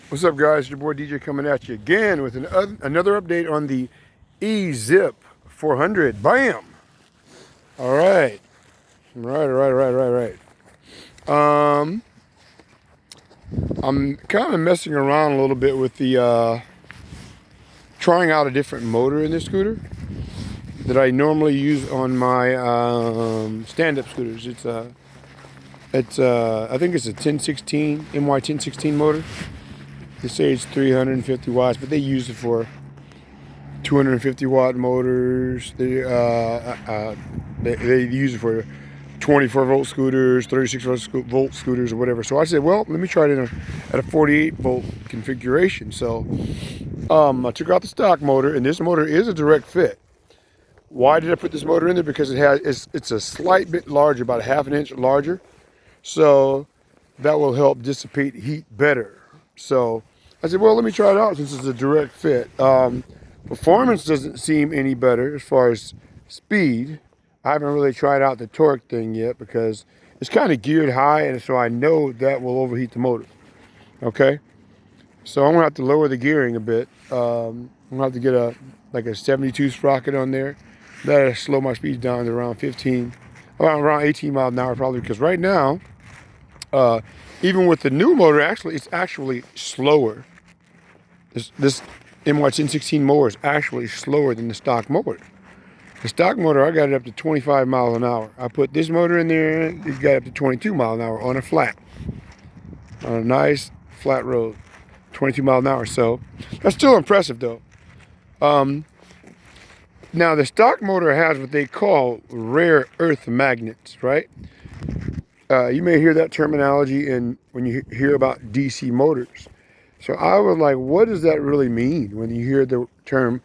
What's up, guys? Your boy DJ coming at you again with another update on the Ezip 400. Bam! All right. Right. Um, I'm kind of messing around a little bit with the trying out a different motor in this scooter that I normally use on my stand-up scooters. I think it's a 1016 MY 1016 motor. They say it's 350 watts, but they use it for 250 watt motors. They use it for 24 volt scooters, 36 volt scooters, or whatever. So I said, well, let me try it at a 48 volt configuration. So I took out the stock motor, and this motor is a direct fit. Why did I put this motor in there? Because it's a slight bit larger, about a half an inch larger. So that will help dissipate heat better. So I said, well, let me try it out since it's a direct fit. Performance doesn't seem any better as far as speed. I haven't really tried out the torque thing yet because it's kind of geared high, and so I know that will overheat the motor. Okay, so I'm gonna have to lower the gearing a bit. I'm gonna have to get a 72 sprocket on there. That'll slow my speeds down to around 15, around 18 miles an hour probably. Because right now, even with the new motor, it's actually slower. This MY 1016 mower is actually slower than the stock motor. The stock motor, I got it up to 25 miles an hour. I put this motor in there, it got up to 22 miles an hour on a nice flat road, 22 miles an hour. So that's still impressive though. Now the stock motor has what they call rare earth magnets, right? You may hear that terminology when you hear about DC motors. So I was like, what does that really mean when you hear the term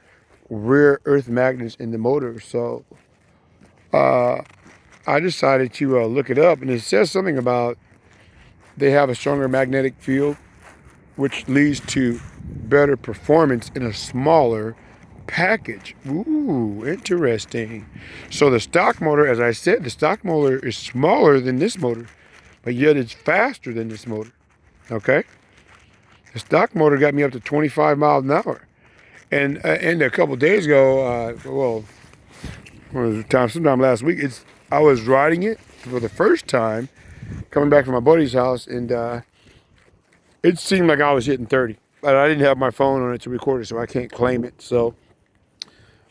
rare earth magnets in the motor? So I decided to look it up, and it says something about they have a stronger magnetic field, which leads to better performance in a smaller package. Ooh, interesting. So the stock motor, as I said, the stock motor is smaller than this motor, but yet it's faster than this motor. Okay? The stock motor got me up to 25 miles an hour. And a couple days ago, sometime last week, I was riding it for the first time, coming back from my buddy's house, and it seemed like I was hitting 30. But I didn't have my phone on it to record it, so I can't claim it. So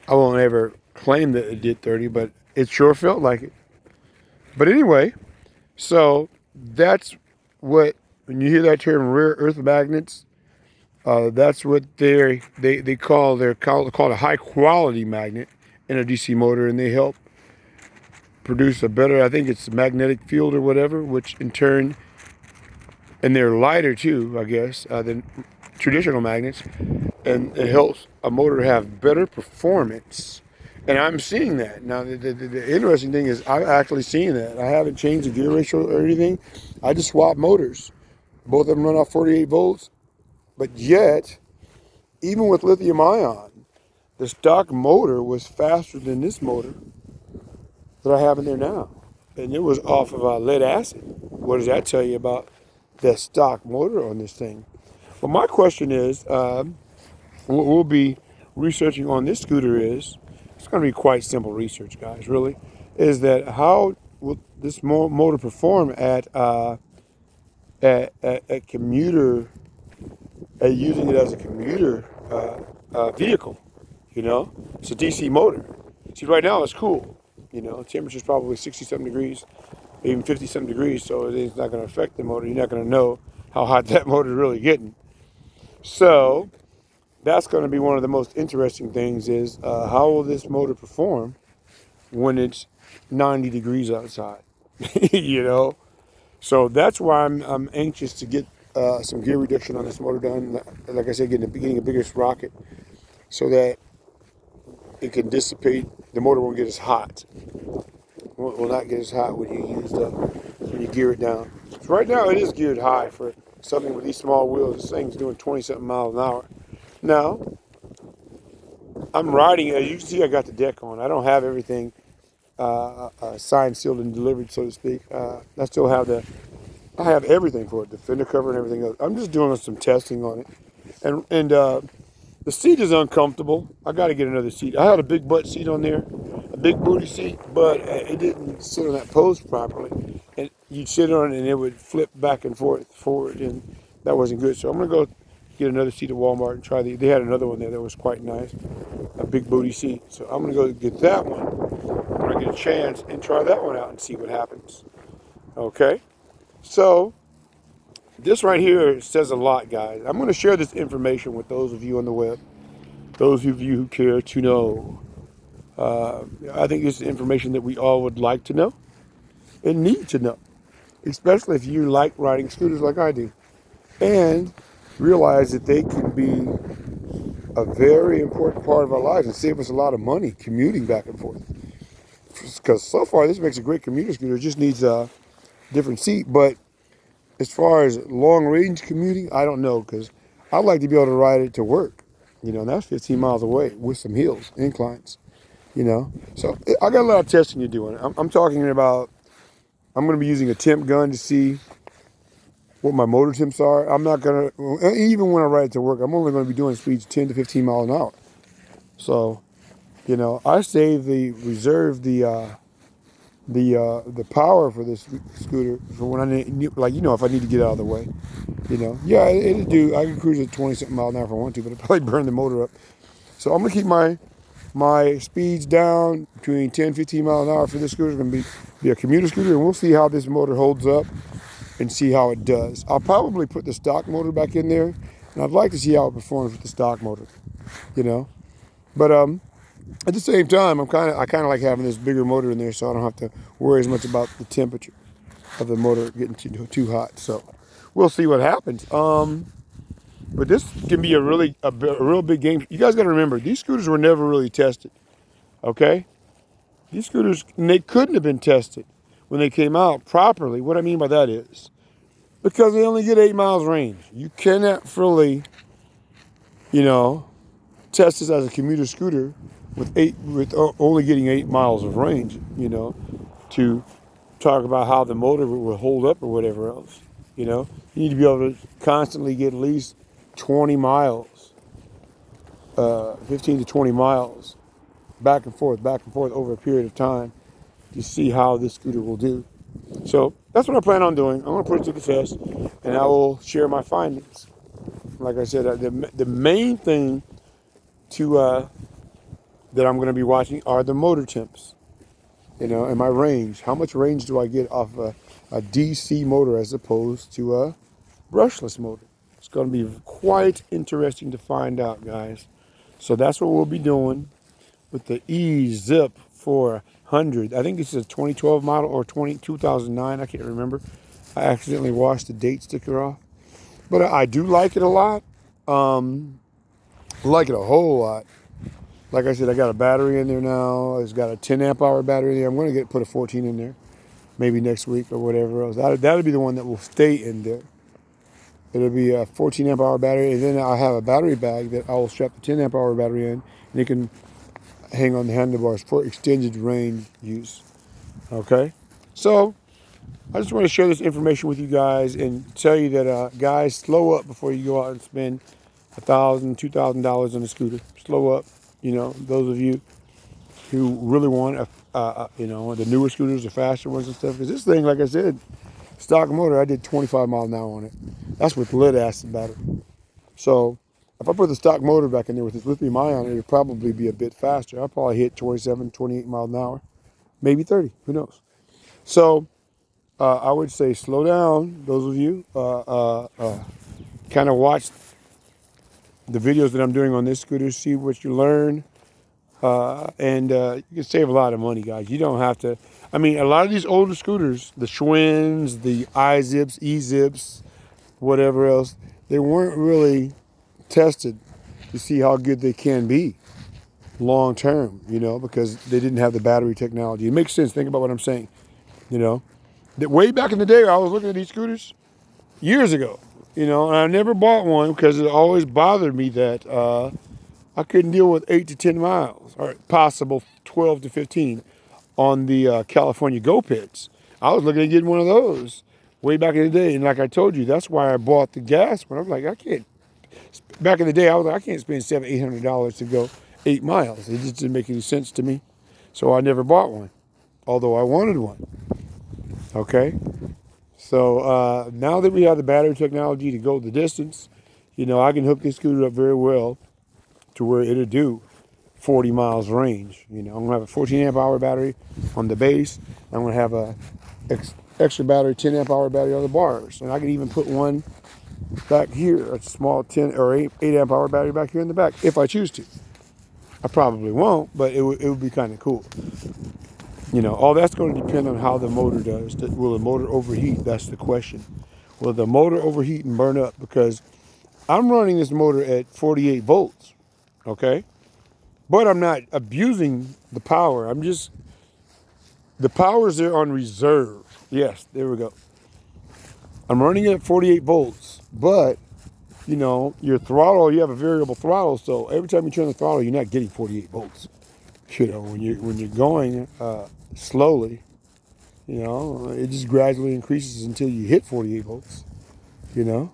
I won't ever claim that it did 30, but it sure felt like it. But anyway, so that's what, when you hear that term rare earth magnets, that's what they call it a high quality magnet in a DC motor, and they help produce a better, I think it's magnetic field or whatever, which in turn, and they're lighter too, I guess, than traditional magnets, and it helps a motor have better performance. And I'm seeing that. Now, the interesting thing is I'm actually seeing that. I haven't changed the gear ratio or anything. I just swapped motors. Both of them run off 48 volts. But yet, even with lithium ion, the stock motor was faster than this motor that I have in there now. And it was off of lead acid. What does that tell you about the stock motor on this thing? Well, my question is, what we'll be researching on this scooter is, it's going to be quite simple research, guys, really, is that how will this motor perform at commuter, using it as a commuter vehicle, you know? It's a DC motor. See, right now it's cool, you know, temperature's probably 60-something degrees, even 50-something degrees, so it's not going to affect the motor. You're not going to know how hot that motor is really getting. So that's going to be one of the most interesting things is how will this motor perform when it's 90 degrees outside, you know? So that's why I'm anxious to get some gear reduction on this motor done. Like I said, getting a bigger sprocket so that it can dissipate. The motor won't get as hot. Will not get as hot when you gear it down. So right now it is geared high for something with these small wheels. This thing's doing 20-something miles an hour. Now, I'm riding, as you can see, I got the deck on. I don't have everything signed, sealed, and delivered, so to speak. I still have the I have everything for it, the fender cover and everything else. I'm just doing some testing on it. And the seat is uncomfortable. I got to get another seat. I had a big butt seat on there, a big booty seat, but it didn't sit on that post properly. And you'd sit on it and it would flip back and forward, and that wasn't good. So I'm going to go get another seat at Walmart and try they had another one there that was quite nice, a big booty seat. So I'm going to go get that one when I get a chance and try that one out and see what happens. Okay? So this right here says a lot, guys. I'm going to share this information with those of you on the web, those of you who care to know. I think this is information that we all would like to know and need to know, especially if you like riding scooters like I do, and realize that they can be a very important part of our lives and save us a lot of money commuting back and forth. Because so far, this makes a great commuter scooter. It just needs a different seat, but as far as long range commuting, I don't know, because I'd like to be able to ride it to work, and that's 15 miles away with some hills, inclines. So I got a lot of testing to do on it. I'm talking about, I'm going to be using a temp gun to see what my motor temps are. I'm not going to, even when I ride it to work, I'm only going to be doing speeds 10 to 15 miles an hour. So, I reserve the power for this scooter for when I need, like, if I need to get out of the way. Yeah, it'll do. I can cruise at 20 something miles an hour if I want to, but it'll probably burn the motor up. So I'm gonna keep my speeds down between 10 15 miles an hour for this scooter. It's gonna be a commuter scooter, and we'll see how this motor holds up and see how it does. I'll probably put the stock motor back in there, and I'd like to see how it performs with the stock motor. But at the same time, I kind of like having this bigger motor in there, so I don't have to worry as much about the temperature of the motor getting too hot. So we'll see what happens. But this can be a real big game. You guys got to remember, these scooters were never really tested. Okay, these scooters, and they couldn't have been tested when they came out properly. What I mean by that is because they only get 8 miles range. You cannot fully, test this as a commuter scooter with only getting 8 miles of range, to talk about how the motor will hold up or whatever else. You need to be able to constantly get at least 20 miles, 15 to 20 miles back and forth over a period of time to see how this scooter will do. So that's what I plan on doing. I'm going to put it to the test, and I will share my findings. Like I said, the main thing that I'm going to be watching are the motor temps, and my range. How much range do I get off a DC motor as opposed to a brushless motor? It's going to be quite interesting to find out, guys. So that's what we'll be doing with the Ezip 400. I think this is a 2012 model or 2009. I can't remember. I accidentally washed the date sticker off. But I do like it a lot. Like it a whole lot. Like I said, I got a battery in there now. It's got a 10 amp hour battery in there. I'm going to put a 14 in there, maybe next week or whatever else. That'll be the one that will stay in there. It'll be a 14 amp hour battery, and then I'll have a battery bag that I will strap the 10 amp hour battery in, and it can hang on the handlebars for extended range use. Okay? So, I just want to share this information with you guys and tell you that, guys, slow up before you go out and spend $1,000, $2,000 on a scooter. Slow up. Those of you who really want, the newer scooters, the faster ones and stuff. Because this thing, like I said, stock motor, I did 25 miles an hour on it. That's with lead acid battery. So if I put the stock motor back in there with this lithium ion, it would probably be a bit faster. I'll probably hit 27, 28 miles an hour, maybe 30. Who knows? So I would say slow down, those of you. Kind of watch the videos that I'm doing on this scooter, see what you learn. And you can save a lot of money, guys. You don't have to. I mean, a lot of these older scooters, the Schwinn's, the iZips, Ezips, whatever else, they weren't really tested to see how good they can be long term, because they didn't have the battery technology. It makes sense. Think about what I'm saying. That way back in the day, I was looking at these scooters years ago, and I never bought one because it always bothered me that I couldn't deal with 8 to 10 miles, or possible 12 to 15 on the California Go Pits. I was looking at getting one of those way back in the day. And like I told you, that's why I bought the gas one. I'm like, I can't. Back in the day, I was like, I can't spend $700-800 to go 8 miles. It just didn't make any sense to me. So I never bought one, although I wanted one. Okay? So now that we have the battery technology to go the distance, you know, I can hook this scooter up very well to where it'll do 40 miles range. You know, I'm gonna have a 14 amp hour battery on the base. I'm gonna have a extra battery, 10 amp hour battery on the bars, and I can even put one back here, a small 10 or 8 amp hour battery back here in the back if I choose to. I probably won't, but it would be kind of cool. You know, all that's going to depend on how the motor does. Will the motor overheat? That's the question. Will the motor overheat and burn up? Because I'm running this motor at 48 volts, okay? But I'm not abusing the power. The power's there on reserve. Yes, there we go. I'm running it at 48 volts, but, you know, your throttle, you have a variable throttle, so every time you turn the throttle, you're not getting 48 volts. You know, when you're going slowly, you know, it just gradually increases until you hit 48 volts, you know.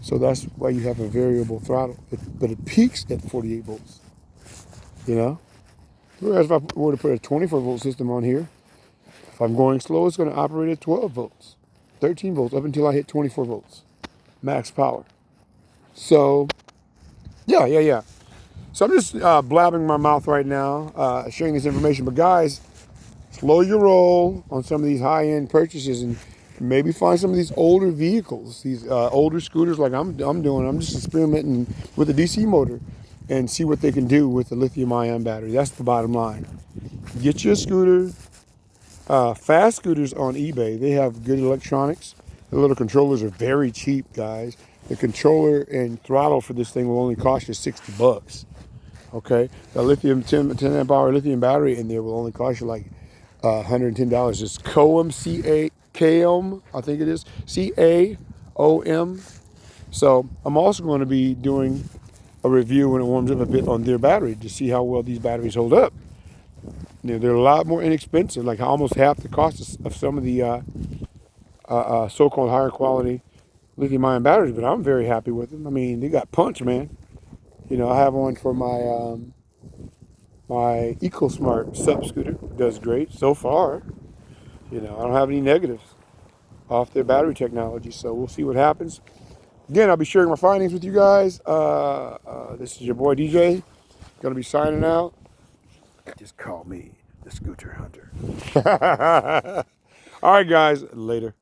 So that's why you have a variable throttle, but it peaks at 48 volts, you know. Whereas if I were to put a 24 volt system on here, if I'm going slow, it's going to operate at 12 volts, 13 volts, up until I hit 24 volts, max power. So, yeah. So I'm just blabbing my mouth right now, sharing this information. But guys, slow your roll on some of these high-end purchases and maybe find some of these older vehicles, these older scooters like I'm doing. I'm just experimenting with a DC motor and see what they can do with the lithium-ion battery. That's the bottom line. Get you a scooter. Fast scooters on eBay, they have good electronics. The little controllers are very cheap, guys. The controller and throttle for this thing will only cost you $60. Okay, the lithium 10 amp hour lithium battery in there will only cost you like $110. It's COM, C-A-K-M, I think it is, C-A-O-M. So I'm also going to be doing a review when it warms up a bit on their battery to see how well these batteries hold up. You know, they're a lot more inexpensive, like almost half the cost of some of the so-called higher quality lithium-ion batteries, but I'm very happy with them. I mean, they got punch, man. You know, I have one for my my EcoSmart sub scooter. Does great so far. You know, I don't have any negatives off their battery technology, so we'll see what happens. Again, I'll be sharing my findings with you guys. This is your boy DJ. Gonna be signing out. Just call me the Scooter Hunter. All right, guys. Later.